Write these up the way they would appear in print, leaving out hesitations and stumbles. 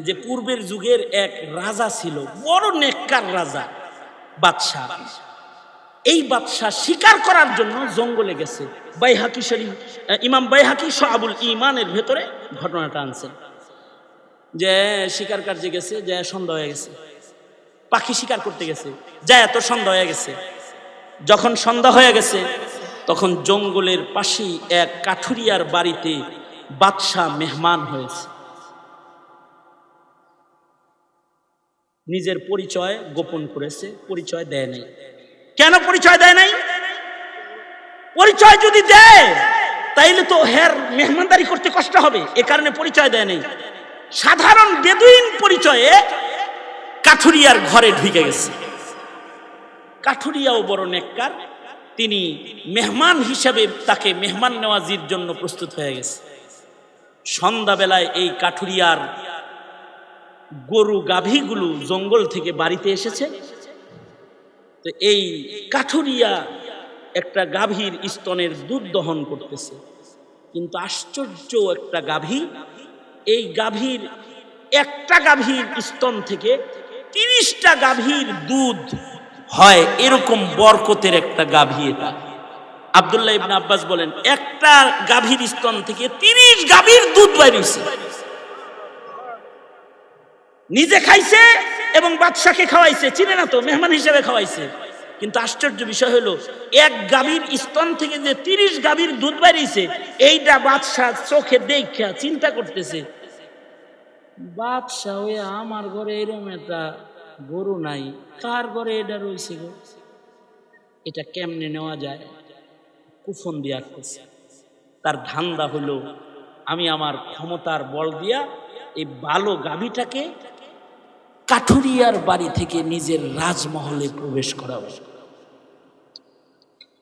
যে পূর্বের যুগের এক রাজা ছিল, বড় নেককার রাজা, বাদশাহ। এই বাদশাহ শিকার করার জন্য জঙ্গলে গেছে। বাইহাকি শরীফ, ইমাম বাইহাকি শুআবুল ঈমানের ভেতরে ঘটনাটা আনছেন যে শিকার কার্যে গেছে, যে সন্ধ্যা হয়ে গেছে, পাখি শিকার করতে গেছে, যায় এত সন্ধ্যা হয়ে গেছে। যখন সন্ধ্যা হয়ে গেছে তখন জঙ্গলের পাশেই এক কাঠুরিয়ার বাড়িতে বাদশাহ মেহমান হয়েছে। নিজের পরিচয় গোপন করেছে, পরিচয় দেয় নাই। কেন পরিচয় দেয় নাই? পরিচয় যদি দেয় তাইলে তো হের মেহমানদারি করতে কষ্ট হবে, এ কারণে পরিচয় দেয় নাই। সাধারণ বেদুইন পরিচয়ে কাঠুরিয়ার ঘরে ঢুকে গেছে। কাঠুরিয়াও বড় নেককার, তিনি মেহমান হিসেবে তাকে মেহমান নওয়াজির জন্য প্রস্তুত হয়ে গেছে। সন্ধ্যাবেলায় এই কাঠুরিয়ার গরু গাভীগুলো জঙ্গল থেকে বাড়িতে এসেছে। তো এই কাঠুরিয়া একটা গাভীর স্তনের দুধ দহন করতেছে, কিন্তু আশ্চর্য একটা গাভী, এই গাভীর একটা গাভীর স্তন থেকে 30টা গাভীর দুধ হয়, এরকম বরকতের একটা গাভী এটা। আব্দুল্লাহ ইবনে আব্বাস বলেন একটা গাভীর স্তন থেকে 30 গাভীর দুধ বেরিয়েছে। নিজে খাইছে এবং বাদশাকে খাওয়াইছে, চিনে না তো, মেহমান হিসেবে খাওয়াইছে। কিন্তু আশ্চর্য বিষয় হলো এক গাভীর স্তন থেকে যে 30 গাভীর দুধ বেরিয়েছে, এইটা বাদশাহ চোখে দেখা চিন্তা করতেছে, বাদশাহ ওই আমার ঘরে এরকম একটা গরু নাই, কার ঘরে এটা রয়েছে গো, এটা কেমনে নেওয়া যায়? কুফন দিয়া করছে। তার ধান্দা হলো আমি আমার ক্ষমতার বল দিয়া এই ভালো গাভীটাকে কাঠুরিয়ার বাড়ি থেকে নিজের রাজমহলে প্রবেশ করাবো।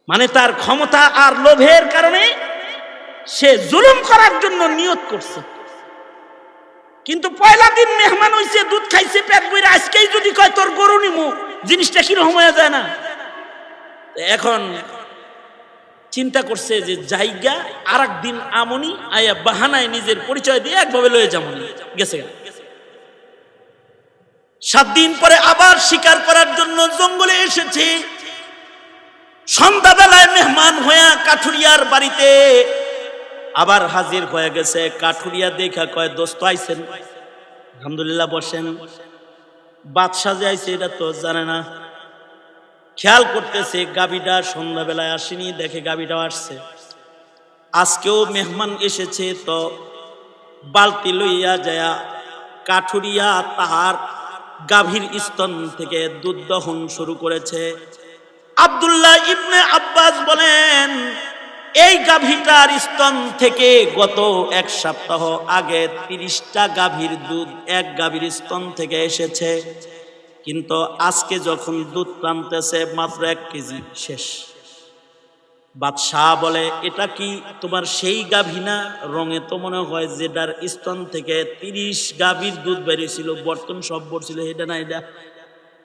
মানে তার ক্ষমতা আর লোভের কারণে সে জুলুম করার জন্য নিয়ত করছে। কিন্তু পয়লা দিন মেহমান হইছে, দুধ খাইছে পেট ভরে, আজকেই যদি কয় তোর গরু নিমু, জিনিসটা কিরকম হয়ে যায় না? এখন চিন্তা করছে যে জায়গা আর একদিন আমনি আয়া বাহানায় নিজের পরিচয় দিয়ে একভাবে লয়ে যেমন গেছে। 7 দিন পরে আবার শিকার করার জন্য জঙ্গলে এসেছে। সন্ধ্যাবেলায় মেহমান হয়ে কাঠুরিয়ার বাড়িতে আবার হাজির হয়ে গেছে। কাঠুরিয়া দেখা কয় দোস্ত আইছেন, আলহামদুলিল্লাহ বসেন। বাদশাহ যে আইছে এটা তো জানে না, খেয়াল করতেছে গাভীটা সন্ধ্যাবেলায় আসেনি, দেখে গাভীটাও আসছে। আজকেও মেহমান এসেছে, তো বালতি লইয়া যায় কাঠুরিয়া তাহার গাভীর স্তন থেকে দুধ দহন শুরু করেছে। আব্দুল্লাহ ইবনে আব্বাস বলেন এই গাভীটার স্তন থেকে গত 1 সপ্তাহ আগে 30টা গাভীর দুধ এক গাভীর স্তন থেকে এসেছে, কিন্তু আজকে যখন দুধ টানতেছে মাত্র 1 কেজি শেষ। বাদশাহ বলে এটা কি তোমার সেই গাভী না? রঙে তো মনে হয় যেটার স্তন থেকে 30 গাভীর দুধ বেরিয়েছিল, বর্তন সব পড়ছিল, এটা না? এটা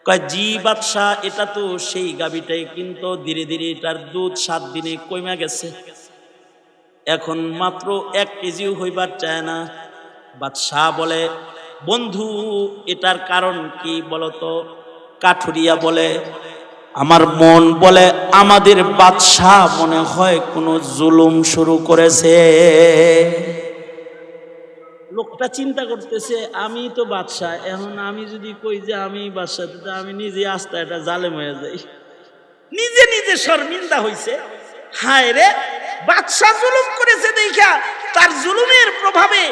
কয় জি বাদশাহ, এটা তো সেই গাভীটাই, কিন্তু ধীরে ধীরে এটার দুধ 7 দিনে কমে গেছে, এখন মাত্র 1 কেজিও হইবার চায় না। বাদশাহ বলে বন্ধু এটার কারণ কি বলতো? কাঠুরিয়া বলে আমার মন বলে আমাদের বাদশাহ মনে হয় কোনো জুলুম শুরু করেছে। লোকটা চিন্তা করতেছে আমি তো বাদশাহ, এখন আমি যদি কই যে আমি বাদশাহ, আমি নিজে আস্তে এটা জালেম হয়ে যাই। নিজে নিজে শর্মিন্দা হইছে, হায় রে বাদশাহ জুলুম করেছে দেখা তার জুলুমের প্রভাবে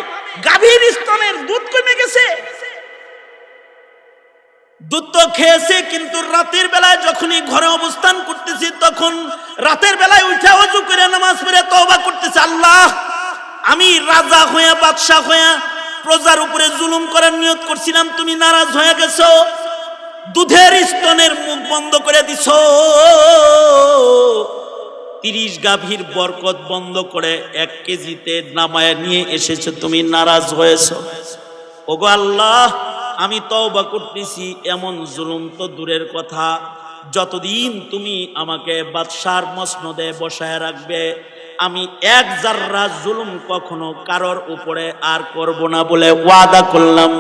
গাভীর স্তনের দুধ কমে গেছে। দুধ তো খেয়েছে, কিন্তু রাতের বেলায় যখনই ঘরে অবস্থান করতেছি তখন রাতের বেলায় উঠে ওযু করে নামাজ পড়ে তওবা করতেছে, আল্লাহ আমি রাজা হইয়া বাদশাহ হইয়া প্রজার উপরে জুলুম করার নিয়ত করছিলাম, তুমি নারাজ হয়ে গেছো, দুধের স্তনের মুখ বন্ধ করে দিছো, 30 গাভীর বরকত বন্ধ করে 1 কেজিতে নামায় নিয়ে এসেছো, তুমি নারাজ হয়েছো। ওগো আল্লাহ আমি তওবা করতেছি, এমন জুলুম তো দূরের কথা, যতদিন তুমি আমাকে বাদশার মসনদে বসায় রাখবে আমি 1 জাররা জুলুম কখনো কারোর উপরে আর করব না বলে ওয়াদা করলাম।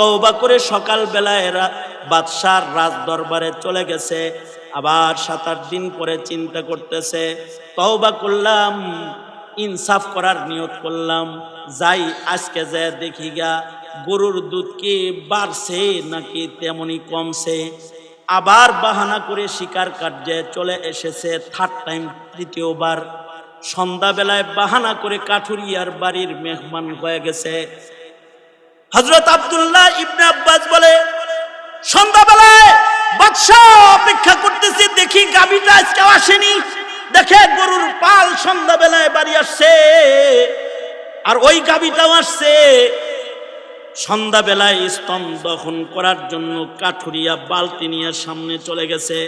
তওবা করে সকাল বেলায় বাদশার রাজ দরবারে চলে গেছে। আবার 7-8 দিন পরে চিন্তা করতেছে, তওবা করলাম, ইনসাফ করার নিয়ত করলাম, যাই আজকে যা দেখি গা গরুর দুধ কি বাড়ছে নাকি তেমনি কমছে। আবার বাহানা করে শিকার কার্যে চলে এসেছে, থার্ড টাইম, তৃতীয়বার। সন্ধ্যাবেলায় বাহানা করে কাঠুরিয়ার বাড়ির মেহমান হয়ে গেছে। হযরত আব্দুল্লাহ ইবনে আব্বাস বলে, সন্ধ্যাবেলায় বাদশা অপেক্ষা করতেছে, দেখি গাভীটা আজকে আসেনি। দেখে গরুর পাল সন্ধ্যাবেলায় বাড়ি আসছে, আর ওই গাভীটাও আসছে। সন্ধ্যাবেলায় স্তন দহন করার জন্য কাঠুরিয়া বালতি নিয়ে সামনে চলে গেছে।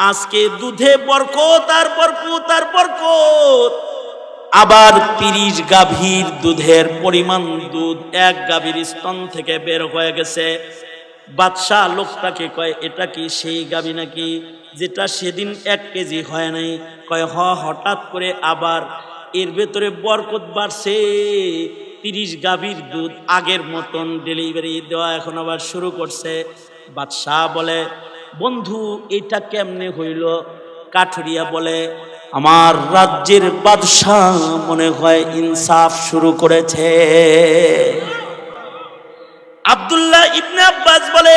আজকে দুধে বরকত আর বরকত আর বরকত। আবার 30 গাভীর দুধের পরিমাণ দুধ এক গাভীর স্তন থেকে বের হয়ে গেছে। বাদশাহ লোকটাকে কয়, এটা কি সেই গাভী নাকি যেটা সেদিন 1 কেজি হয় নাই? কয় হঠাৎ করে আবার এর ভেতরে বরকত বাড়ছে। 30 গাভীর দুধ আগের মতন ডেলিভারি দেওয়া এখন আবার শুরু করছে। বাদশাহ বলে, বন্ধু এটা কেমনে হইল? কাঠুরিয়া বলে, আমার রাজ্যের বাদশাহ মনে হয় ইনসাফ শুরু করেছে। আব্দুল্লাহ ইবনে আব্বাস বলে,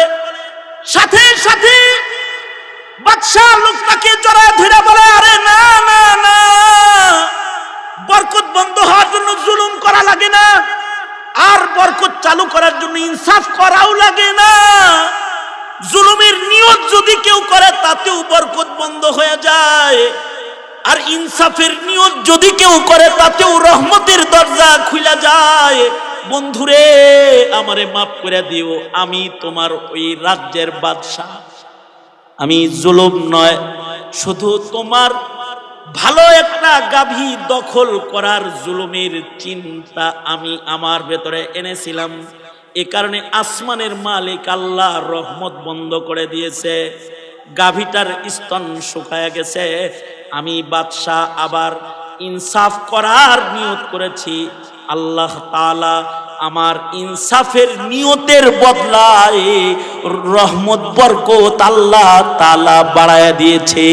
সাথে সাথে বাদশাহ লোকটাকে জড়ায় ধরে বলে, আরে না না না, বরকত বন্ধ হওয়ার জন্য জুলুম করা লাগে না, আর বরকত চালু করার জন্য ইনসাফ করাও লাগে না। জুলুমের নিয়ত যদি কেউ করে তাতেও বরকত বন্ধ হয়ে যায়, আর ইনসাফের নিয়ত যদি কেউ করে তাতেও রহমতের দরজা খুলে যায়। বন্ধুরে, আমারে মাফ করে দিও, আমি তোমার ওই রাজ্যের বাদশাহ। আমি জুলুম নয়, শুধু তোমার ভালো একটা গাভী দখল করার জুলুমের চিন্তা আমি আমার ভেতরে এনেছিলাম। এ কারণে আসমানের মালিক আল্লাহ রহমত বন্ধ করে দিয়েছে, গাভীটার স্তন শুকায় গেছে। আমি বাদশাহ আবার ইনসাফ করার নিয়ত করেছি। আল্লাহ তাআলা আমার ইনসাফের নিয়তের বদলায় রহমত বরকত আল্লাহ তাআলা বাড়ায় দিয়েছে।